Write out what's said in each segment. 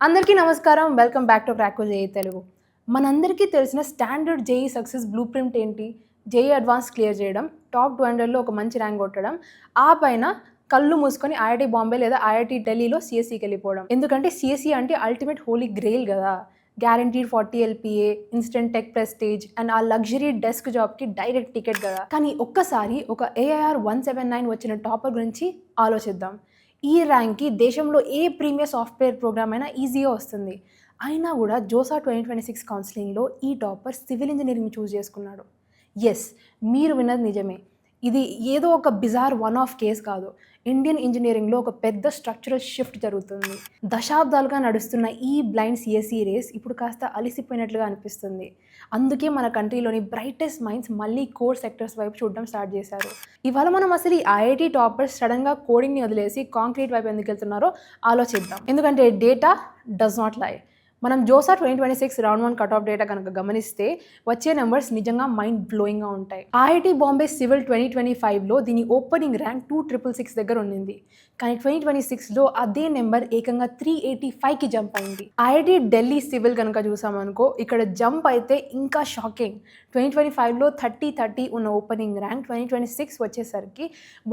అందరికీ నమస్కారం. Welcome back to Krakow JEE Telugu. మనందరికీ తెలిసిన standard JEE success blue print ఏంటి? జేఈ అడ్వాన్స్ క్లియర్ చేయడం, టాప్ 200లో ఒక మంచి ర్యాంక్ కొట్టడం, ఆ పైన కళ్ళు మూసుకొని ఐఐటీ బాంబే లేదా ఐఐటీ ఢిల్లీలో సీఎస్ఈకి వెళ్ళిపోవడం. ఎందుకంటే సీఎస్ఈ అంటే అల్టిమేట్ హోలీ గ్రెయిల్ కదా! Guaranteed 40 LPA, instant tech prestige and ఆ లగ్జరీ డెస్క్ జాబ్‌కి డైరెక్ట్ టికెట్ కదా! కానీ ఒక్కసారి ఒక ఏఐఆర్ 179 వచ్చిన టాపర్ గురించి ఆలోచిద్దాం. ఈ ర్యాంక్‌కి దేశంలో ఏ ప్రీమియర్ సాఫ్ట్‌వేర్ ప్రోగ్రామ్ అయినా ఈజీగా వస్తుంది. అయినా కూడా జోసా 2026 కౌన్సెలింగ్‌లో ఈ టాపర్ సివిల్ ఇంజినీరింగ్ చూజ్ చేసుకున్నాడు. యెస్, మీరు విన్నది నిజమే. ఇది ఏదో ఒక బిజార్ వన్ ఆఫ్ కేస్ కాదు. ఇండియన్ ఇంజినీరింగ్‌లో ఒక పెద్ద స్ట్రక్చరల్ షిఫ్ట్ జరుగుతుంది. దశాబ్దాలుగా నడుస్తున్న ఈ బ్లైండ్ సీఎస్ఈ రేస్ ఇప్పుడు కాస్త అలిసిపోయినట్లుగా అనిపిస్తుంది. అందుకే మన కంట్రీలోని బ్రైటెస్ట్ మైండ్స్ మళ్ళీ కోర్ సెక్టర్స్ వైపు చూడడం స్టార్ట్ చేశారు. ఇవాళ మనం అసలు ఈ ఐఐటీ టాపర్స్ సడన్‌గా కోడింగ్‌ని వదిలేసి కాంక్రీట్ వైపు ఎందుకు వెళ్తున్నారో ఆలోచిద్దాం. ఎందుకంటే డేటా డస్ నాట్ లై. మనం JoSAA 2026 round 1 cut off data కనుక గమనిస్తే వచ్చే నెంబర్స్ నిజంగా మైండ్ బ్లోయింగ్గా ఉంటాయి. ఐఐటీ బాంబే సివిల్ 2025లో దీని ఓపెనింగ్ ర్యాంక్ 2666 దగ్గర ఉండింది. కానీ 2026లో అదే నెంబర్ ఏకంగా 385కి జంప్ అయింది. ఐఐటీ ఢిల్లీ సివిల్ కనుక చూసామనుకో, ఇక్కడ జంప్ అయితే ఇంకా షాకింగ్. 2025లో 30 ఉన్న ఓపెనింగ్ ర్యాంక్ 2026 వచ్చేసరికి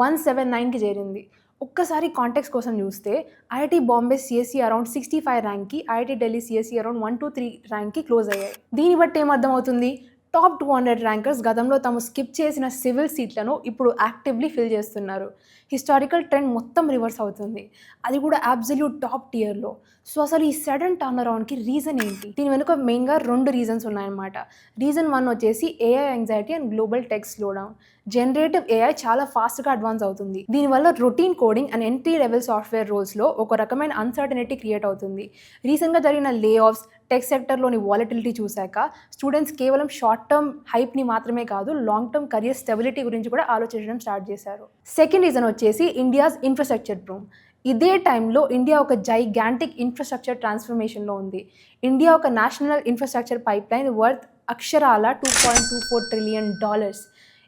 179కి చేరింది. ఒక్కసారి కాంటెక్స్ట్ కోసం చూస్తే ఐఐటీ బాంబే సిఎస్ఈ అరౌండ్ 65 ర్యాంక్కి, ఐఐటీ ఢిల్లీ సిఎస్ఈ అరౌండ్ 123 ర్యాంక్కి క్లోజ్ అయ్యాయి. దీన్ని బట్టి ఏమర్థమవుతుంది? టాప్ 200 ర్యాంకర్స్ గతంలో తాము స్కిప్ చేసిన సివిల్ సీట్లను ఇప్పుడు యాక్టివ్లీ ఫిల్ చేస్తున్నారు. హిస్టారికల్ ట్రెండ్ మొత్తం రివర్స్ అవుతుంది, అది కూడా అబ్సల్యూట్ టాప్ టియర్లో. సో అసలు ఈ సడన్ టర్న్ అరౌండ్కి రీజన్ ఏంటి? దీని వెనుక మెయిన్గా 2 రీజన్స్ ఉన్నాయన్నమాట. రీజన్ 1 వచ్చేసి AI anxiety and global tech slowdown. Generative AI చాలా ఫాస్ట్గా అడ్వాన్స్ అవుతుంది. దీనివల్ల routine coding and entry level software రోల్స్లో ఒక రకమైన అన్సర్టనిటీ క్రియేట్ అవుతుంది. రీసెంట్గా జరిగిన లే ఆఫ్స్, టెక్ సెక్టర్లోని వాలటిలిటీ చూశాక స్టూడెంట్స్ కేవలం షార్ట్ టర్మ్ హైప్ని మాత్రమే కాదు, లాంగ్ టర్మ్ కెరియర్ స్టెబిలిటీ గురించి కూడా ఆలోచించడం స్టార్ట్ చేశారు. సెకండ్ రీజన్ వచ్చేసి ఇండియాస్ ఇన్ఫ్రాస్ట్రక్చర్ బూమ్. ఇదే టైంలో ఇండియా ఒక జైగాంటిక్ ఇన్ఫ్రాస్ట్రక్చర్ ట్రాన్స్ఫర్మేషన్లో ఉంది. ఇండియా ఒక నేషనల్ ఇన్ఫ్రాస్ట్రక్చర్ పైప్లైన్ వర్త్ అక్షరాల $2.24 ట్రిలియన్.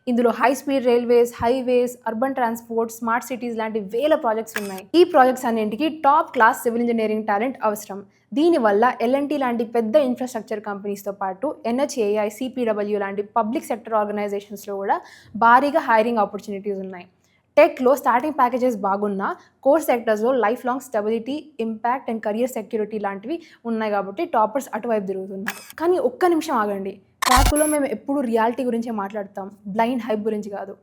ఇందులో high speed railways, highways, urban transport, smart cities లాంటి వేల ప్రాజెక్ట్స్ ఉన్నాయి. ఈ ప్రాజెక్ట్స్ అన్నింటికి top class civil engineering talent అవసరం. దీనివల్ల ఎల్ఎన్టీ లాంటి పెద్ద ఇన్ఫ్రాస్ట్రక్చర్ కంపెనీస్తో పాటు ఎన్హెచ్ఏఐ, సిపిడబ్ల్యూ లాంటి పబ్లిక్ సెక్టర్ ఆర్గనైజేషన్స్లో కూడా భారీగా హైరింగ్ ఆపర్చునిటీస్ ఉన్నాయి. టెక్లో స్టార్టింగ్ ప్యాకేజెస్ బాగున్నా, కోర్ సెక్టర్స్లో life long stability, impact and career security లాంటివి ఉన్నాయి కాబట్టి టాపర్స్ అటువైపు తిరుగుతున్నారు. కానీ ఒక్క నిమిషం ఆగండి. ట్రాక్లో మేము ఎప్పుడు రియాలిటీ గురించే మాట్లాడతాం, బ్లైండ్ హైప్ గురించి కాదు.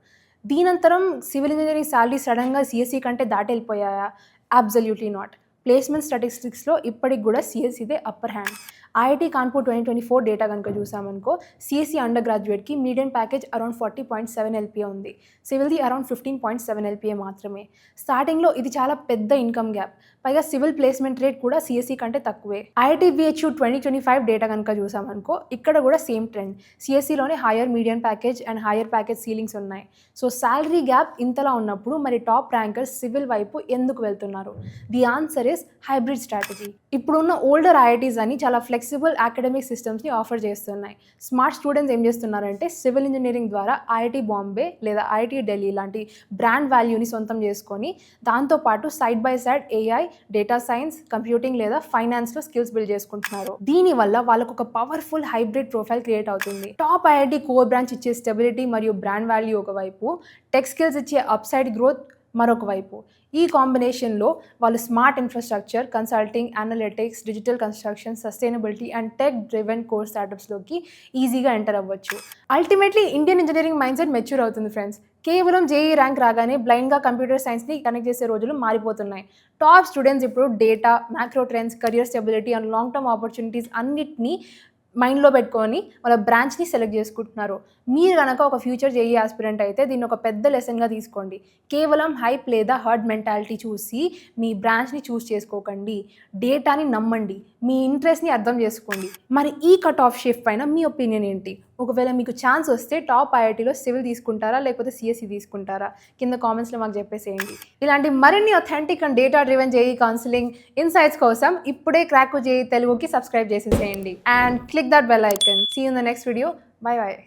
దీనంతరం సివిల్ ఇంజనీరింగ్ శాలరీ సడన్గా సిఎస్ఈ కంటే దాటెళ్ళిపోయాయా? Absolutely not. ప్లేస్మెంట్ స్టాటిస్టిక్స్లో ఇప్పటికి కూడా సిఎస్ఈదే upper hand. IIT Kanpur 2024 data కనుక చూసామనుకో, సిఎస్ఈ అండర్ గ్రాడ్యుయేట్కి మీడియం ప్యాకేజ్ అరౌండ్ 40.7 ఎల్పీఏ ఉంది. సివిల్ది అరౌండ్ 15.7 ఎల్పీఏ మాత్రమే. స్టార్టింగ్లో ఇది చాలా పెద్ద ఇన్కమ్ గ్యాప్. పైగా సివిల్ ప్లేస్మెంట్ రేట్ కూడా సిఎస్ఈ కంటే తక్కువే. ఐఐటీ బిహెచ్యూ 2025 డేటా కనుక చూసామనుకో, ఇక్కడ కూడా సేమ్ ట్రెండ్. సిఎస్ఈలోనే higher medium package and higher package ceilings ఉన్నాయి. సో శాలరీ గ్యాప్ ఇంతలా ఉన్నప్పుడు మరి టాప్ ర్యాంకర్స్ సివిల్ వైపు ఎందుకు వెళ్తున్నారు? The answer is hybrid strategy. ఇప్పుడున్న ఓల్డర్ ఐఐటీస్ అని చాలా ఫ్లెక్సిబుల్ అకాడమిక్ సిస్టమ్స్ని ఆఫర్ చేస్తున్నాయి. స్మార్ట్ స్టూడెంట్స్ ఏం చేస్తున్నారంటే సివిల్ ఇంజనీరింగ్ ద్వారా ఐఐటీ బాంబే లేదా ఐఐటీ ఢిల్లీ లాంటి బ్రాండ్ వాల్యూని సొంతం చేసుకొని దాంతోపాటు side by side AI, data science, computing లేదా ఫైనాన్స్లో స్కిల్స్ బిల్డ్ చేసుకుంటున్నారు. దీనివల్ల వాళ్ళకు ఒక పవర్ఫుల్ హైబ్రిడ్ ప్రొఫైల్ క్రియేట్ అవుతుంది. టాప్ ఐఐటీ కోర్ బ్రాంచ్ ఇచ్చే స్టెబిలిటీ మరియు బ్రాండ్ వాల్యూ ఒకవైపు, టెక్ స్కిల్స్ ఇచ్చే అప్సైడ్ గ్రోత్ మరొక వైపు. ఈ కాంబినేషన్లో వాళ్ళు smart infrastructure, consulting, analytics, digital construction, sustainability and tech driven core స్టార్టప్స్లోకి ఈజీగా ఎంటర్ అవ్వచ్చు. Ultimately Indian engineering mindset mature అవుతుంది ఫ్రెండ్స్. కేవలం జేఈ ర్యాంక్ రాగానే బ్లైండ్గా కంప్యూటర్ సైన్స్ని కనెక్ట్ చేసే రోజులు మారిపోతున్నాయి. టాప్ స్టూడెంట్స్ ఇప్పుడు data, macro trends, career stability and long term opportunities అన్నిటినీ మైండ్లో పెట్టుకొని వాళ్ళ బ్రాంచ్ని సెలెక్ట్ చేసుకుంటున్నారు. మీరు కనుక ఒక ఫ్యూచర్ జేఈ ఆస్పిరెంట్ అయితే దీన్ని ఒక పెద్ద లెసన్గా తీసుకోండి. కేవలం హైప్ లేదా హర్డ్ మెంటాలిటీ చూసి మీ బ్రాంచ్ని చూస్ చేసుకోకండి. డేటాని నమ్మండి, మీ ఇంట్రెస్ట్ని అర్థం చేసుకోండి. మరి ఈ కట్ ఆఫ్ షిఫ్ట్ పైన మీ ఒపీనియన్ ఏంటి? ఒకవేళ మీకు ఛాన్స్ వస్తే టాప్ ఐఐటీలో సివిల్ తీసుకుంటారా లేకపోతే సిఎస్ఈ తీసుకుంటారా? కింద కామెంట్స్లో మాకు చెప్పేసేయండి. ఇలాంటి మరిన్ని authentic and data driven JEE counselling insights కోసం ఇప్పుడే క్రాకో జేఈ తెలుగుకి సబ్స్క్రైబ్ చేసేసేయండి and click that bell icon. See you in the next video. Bye bye.